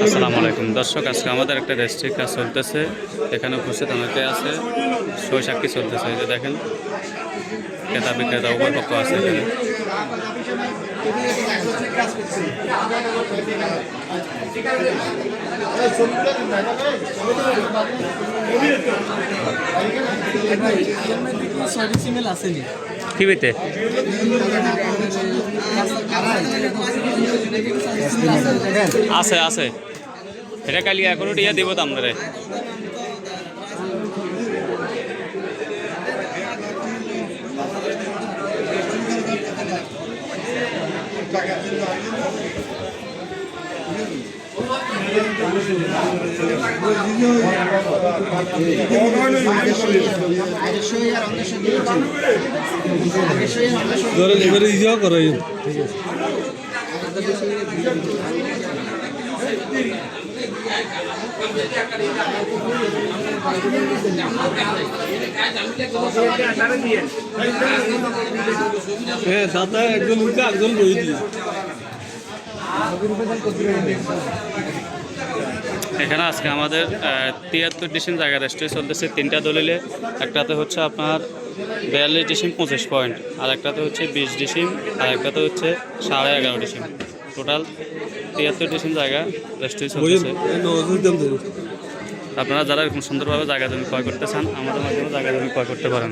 আসসালামু আলাইকুম দর্শক, আজকে আমাদের একটা রেজিস্ট্রির কাজ চলতেছে। এখানে উপস্থিত অনেকে আছে, সই সাক্ষী চলতেছে। এই যে দেখেন, ক্রেতা বিক্রেতা উভয় পক্ষ আছে এখানে। টিভিতে আছে আছে, এটা কালি এখনো টিয়া দিব তো আপনারে। দাদা একজন উঠে একজন বই দিয়ে এখানে আজকে আমাদের 73 ডিসিম জায়গা রেজিস্ট্রি চলতেছে। 3টা দলিলে, একটাতে হচ্ছে আপনার 42 ডিসিম 25 পয়েন্ট, আর একটাতে হচ্ছে 20 ডিসিম, আর একটাতে হচ্ছে 11.5 ডিসিম। টোটাল 73 ডিসিম জায়গা রেজিস্ট্রি চলতেছে। আপনারা যারা এরকম সুন্দরভাবে জায়গা জমি ক্রয় করতে চান, আমাদের মাধ্যমে জায়গা জমি ক্রয় করতে পারেন।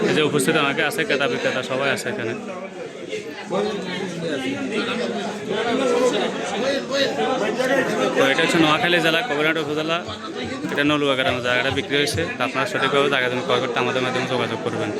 এই যে উপস্থিত অনেকে আছে, ক্রেতা বিক্রেতা সবাই আছে এখানে। তো এটা হচ্ছে নোয়াখালী জেলা, কবিরহাট উপজেলা। এটা নলুয়া গ্রামে জায়গাটা বিক্রি হয়েছে। আপনারা সঠিকভাবে জায়গা জমি ক্রয় করতে আমাদের মাধ্যমে যোগাযোগ করবেন।